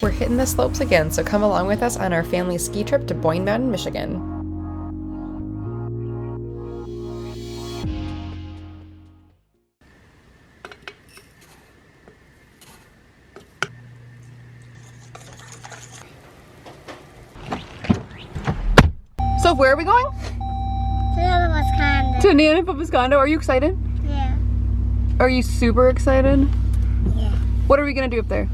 we're hitting the slopes again, so come along with us on our family ski trip to Boyne Mountain, Michigan. So where are we going? To Nana's condo. Are you excited? Yeah. Are you super excited? Yeah. What are we gonna do up there?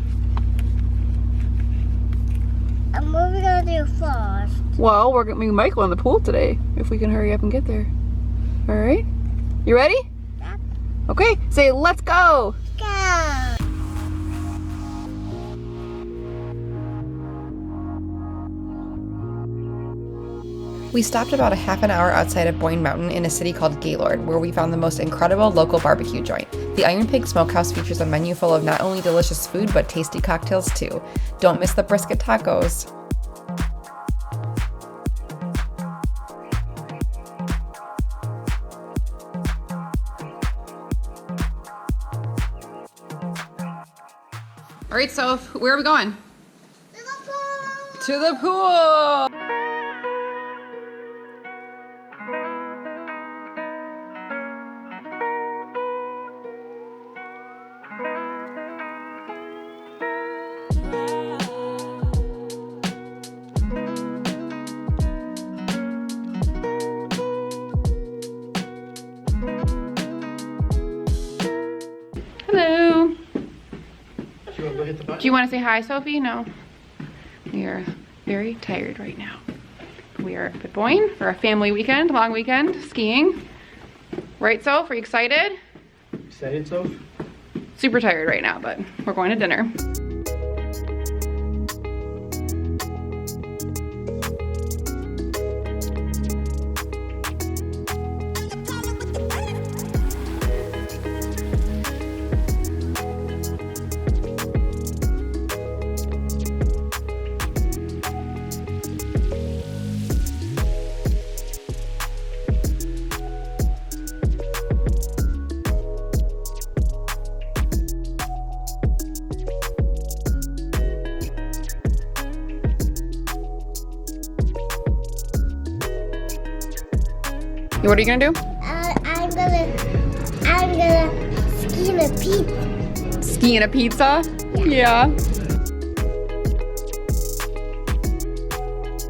What are we gonna do first? Well, we might go in the pool today if we can hurry up and get there. All right. You ready? Yeah. Okay. Say let's go. Go. We stopped about a half an hour outside of Boyne Mountain in a city called Gaylord, where we found the most incredible local barbecue joint. The Iron Pig Smokehouse features a menu full of not only delicious food, but tasty cocktails too. Don't miss the brisket tacos. All right, so where are we going? To the pool. To the pool! Hello. Do you want to say hi, Sophie? No. We are very tired right now. We are at Boyne for a family weekend, long weekend, skiing. Right, Soph? Are you excited? Excited, Soph? Super tired right now, but we're going to dinner. What are you gonna do? I'm gonna ski in a pizza. Ski in a pizza? Yeah.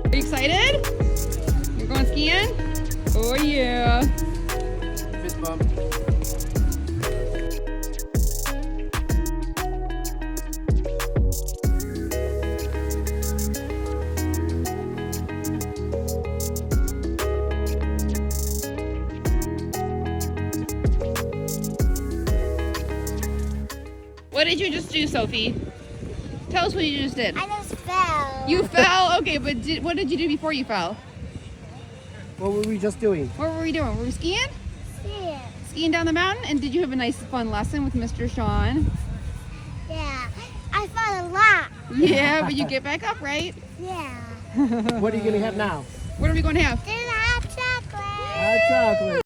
Are you excited? You're going skiing? Oh yeah. Fist bump. What did you just do, Sophie? Tell us what you just did. I just fell. You fell? Okay, but what did you do before you fell? What were we just doing? What were we doing? Were we skiing? Yeah. Skiing down the mountain? And did you have a nice fun lesson with Mr. Sean? Yeah. I fell a lot. Yeah, but you get back up, right? Yeah. What are you gonna have now? What are we going to have? There's hot chocolate. Hot chocolate.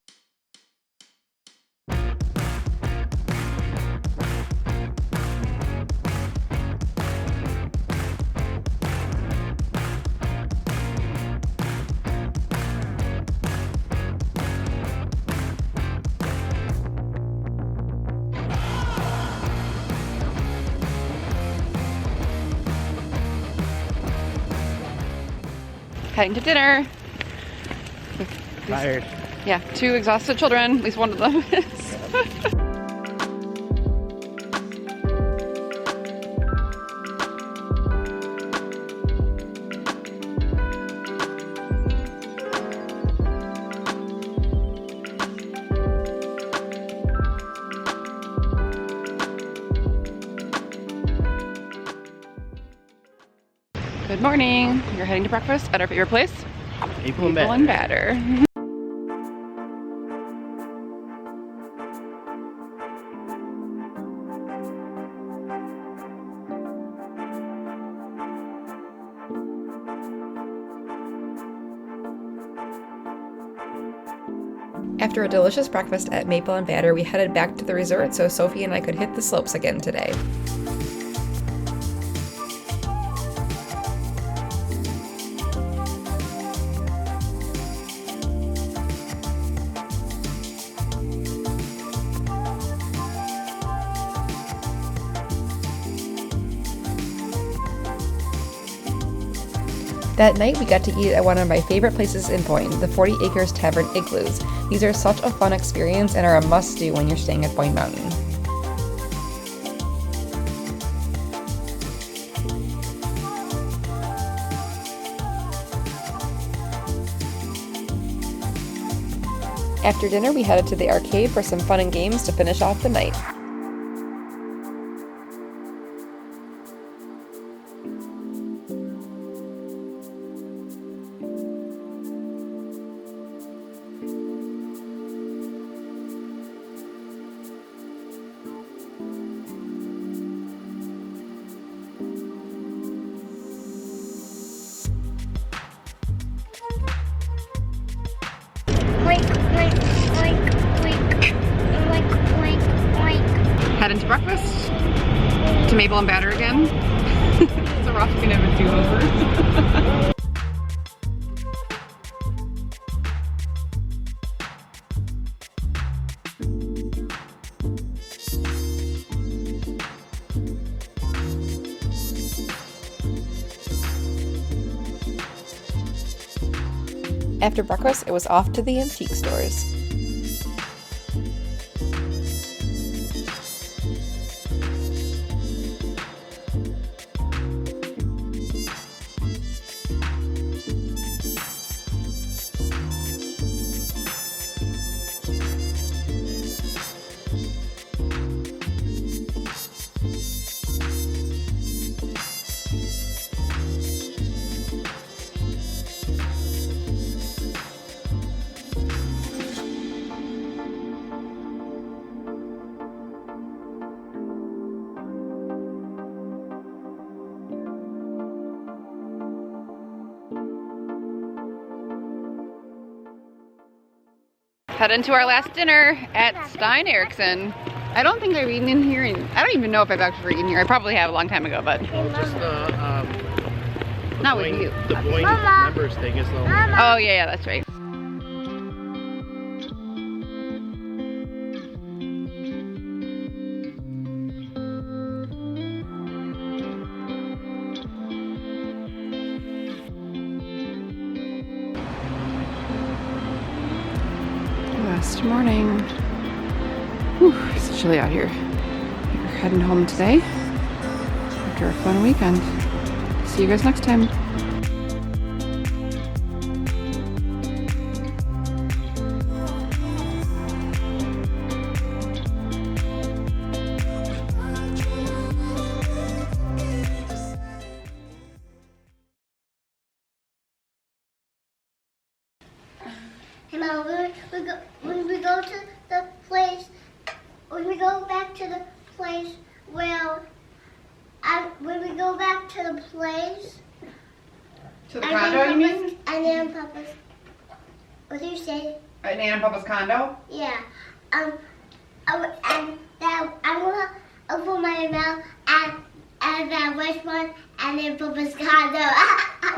Heading to dinner. Tired. Yeah, 2 exhausted children, at least one of them is. Good morning. You're heading to breakfast at our favorite place, Maple and Maple and Batter. Batter. After a delicious breakfast at Maple and Batter, we headed back to the resort so Sophie and I could hit the slopes again today. That night, we got to eat at one of my favorite places in Boyne, the 40 Acres Tavern Igloos. These are such a fun experience and are a must-do when you're staying at Boyne Mountain. After dinner, we headed to the arcade for some fun and games to finish off the night. Oink, oink, oink, oink, oink, oink, oink. Heading to breakfast? To Maple and Batter again? So Ross can have a do-over. After breakfast, it was off to the antique stores. Head into our last dinner at Stein Eriksen. I don't think I've eaten in here, and I don't even know if I've actually eaten here. I probably have a long time ago, but Oh, just the not with you. The Boyne Mama. members thing is the Oh yeah, that's right. Last morning. Whew, it's chilly out here. We're heading home today after a fun weekend. See you guys next time. Hey Mom, when we go to the place, when we go back to the place, when we go back to the place, To the condo, you mean? And then Papa's, what do you say? At Nan and Papa's condo? Yeah. And then I'm gonna open my mouth and that which one, and then Papa's condo.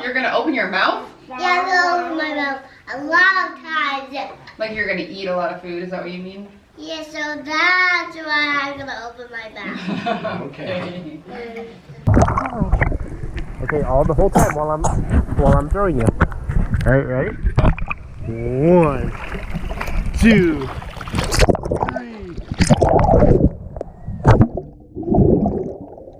You're gonna open your mouth? Yeah, I'm gonna open my mouth a lot of times. Like you're gonna eat a lot of food, is that what you mean? Yeah, so that's why I'm gonna open my mouth. Okay. Okay, all the whole time while I'm throwing you. All right, ready? 1, 2, 3.